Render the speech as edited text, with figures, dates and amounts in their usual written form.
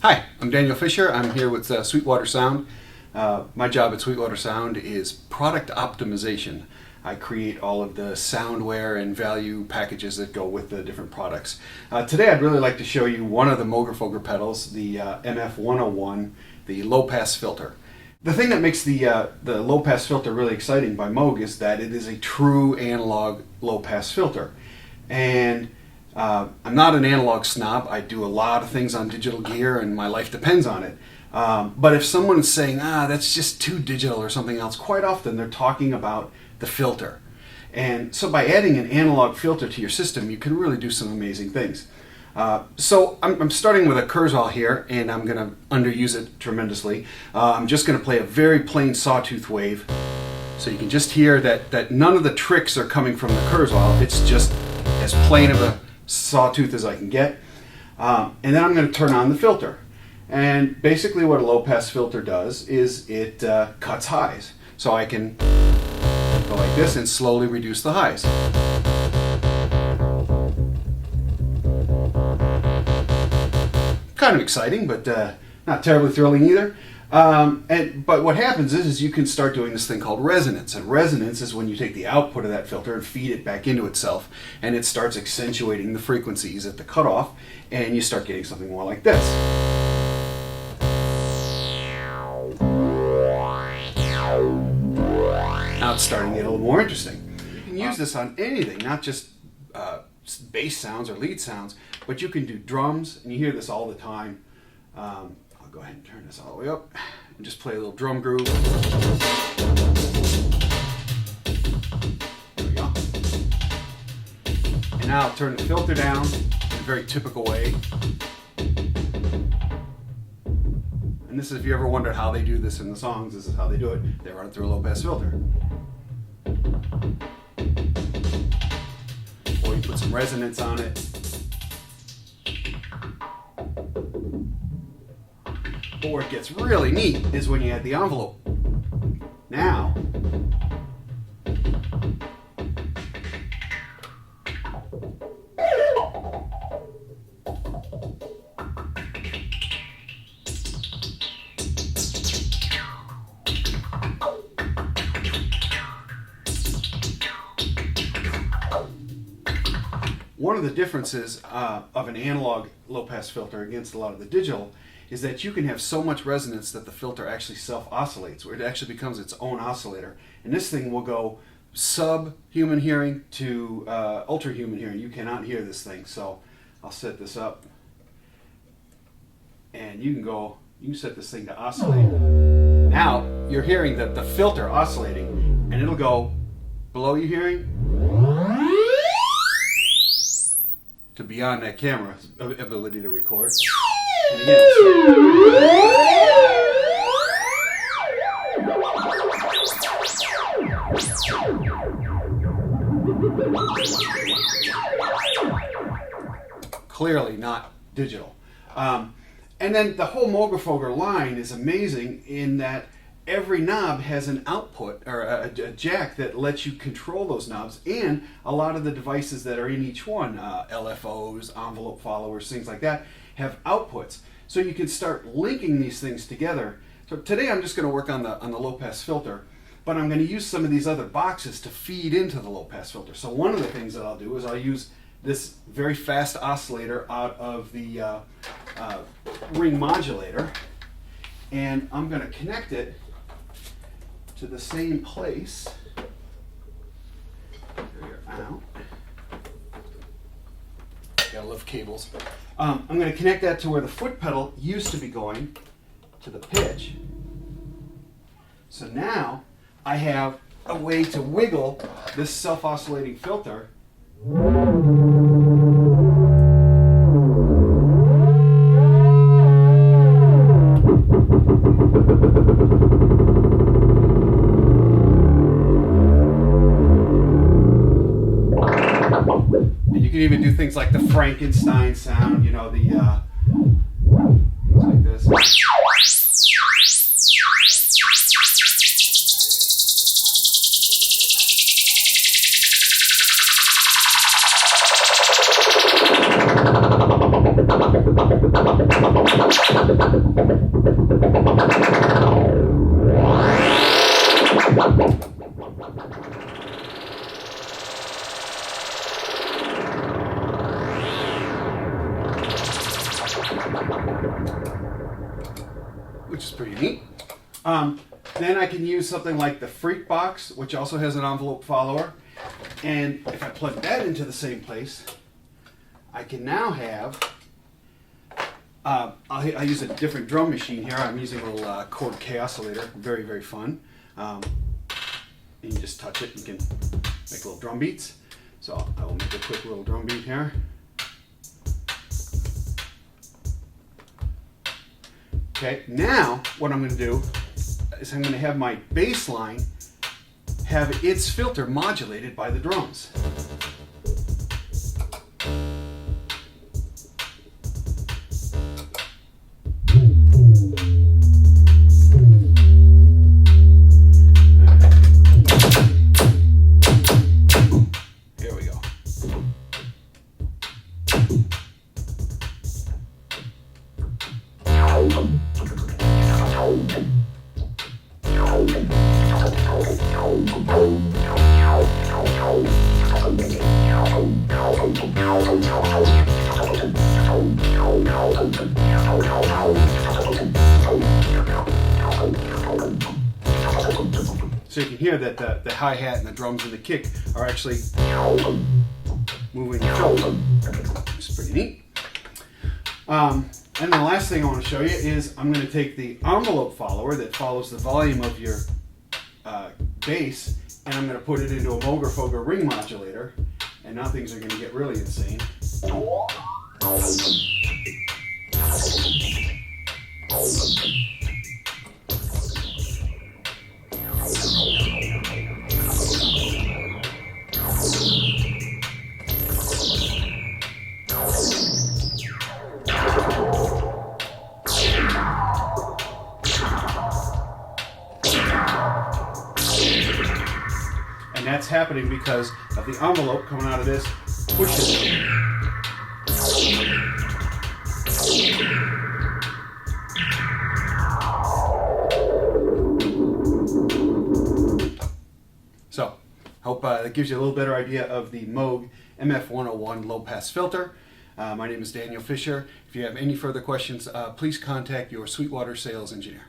Hi, I'm Daniel Fisher. I'm here with Sweetwater Sound. My job at Sweetwater Sound is product optimization. I create all of the soundware and value packages that go with the different products. Today I'd really like to show you one of the Moogerfooger pedals, the MF-101, the Lowpass Filter. The thing that makes the Lowpass Filter really exciting by Moog is that it is a true analog low-pass filter. And I'm not an analog snob. I do a lot of things on digital gear and my life depends on it. But if someone's saying, that's just too digital or something else, quite often they're talking about the filter. And so by adding an analog filter to your system, you can really do some amazing things. So I'm starting with a Kurzweil here, and I'm going to underuse it tremendously. I'm just going to play a very plain sawtooth wave. So you can just hear that none of the tricks are coming from the Kurzweil. It's just as plain of a sawtooth as I can get. And then I'm going to turn on the filter. And basically what a low-pass filter does is it cuts highs. So I can go like this and slowly reduce the highs. Kind of exciting, but not terribly thrilling either. But what happens is you can start doing this thing called resonance. And resonance is when you take the output of that filter and feed it back into itself, and it starts accentuating the frequencies at the cutoff, and you start getting something more like this. Now it's starting to get a little more interesting. You can use this on anything, not just bass sounds or lead sounds, but you can do drums, and you hear this all the time. I'll go ahead and turn this all the way up and just play a little drum groove. There we go. And now I'll turn the filter down in a very typical way. And this is, if you ever wondered how they do this in the songs, this is how they do it. They run it through a low-pass filter. Or you put some resonance on it. But where it gets really neat is when you add the envelope. Now, one of the differences of an analog low-pass filter against a lot of the digital is that you can have so much resonance that the filter actually self-oscillates, where it actually becomes its own oscillator. And this thing will go sub-human hearing to ultra-human hearing. You cannot hear this thing, so I'll set this up. And you can set this thing to oscillate. Now you're hearing the filter oscillating, and it'll go below your hearing to beyond that camera's ability to record. And again, clearly not digital. And then the whole Moogerfooger line is amazing in that every knob has an output or a jack that lets you control those knobs, and a lot of the devices that are in each one, LFOs, envelope followers, things like that, have outputs. So you can start linking these things together. So today I'm just going to work on the low-pass filter, but I'm going to use some of these other boxes to feed into the low-pass filter. So one of the things that I'll do is I'll use this very fast oscillator out of the ring modulator, and I'm going to connect it to the same place. Out. Gotta love cables. I'm going to connect that to where the foot pedal used to be going, to the pitch. So now I have a way to wiggle this self-oscillating filter. You can even do things like the Frankenstein sound, you know, things like this. Then I can use something like the Freak Box, which also has an envelope follower. And if I plug that into the same place, I can now have, I use a different drum machine here. I'm using a little Korg KAOSCILLAtor, very, very fun. You can just touch it, you can make little drum beats. So I will make a quick little drum beat here. Okay, now what I'm going to do is I'm going to have my bass line have its filter modulated by the drums. Here we go. So you can hear that the hi-hat and the drums and the kick are actually moving the shoulder. It's pretty neat. And the last thing I want to show you is I'm going to take the envelope follower that follows the volume of your bass, and I'm going to put it into a Moogerfooger ring modulator, and now things are going to get really insane. And that's happening because of the envelope coming out of this pushes it. So, hope that gives you a little better idea of the Moog MF-101 Lowpass Filter. My name is Daniel Fisher. If you have any further questions, please contact your Sweetwater sales engineer.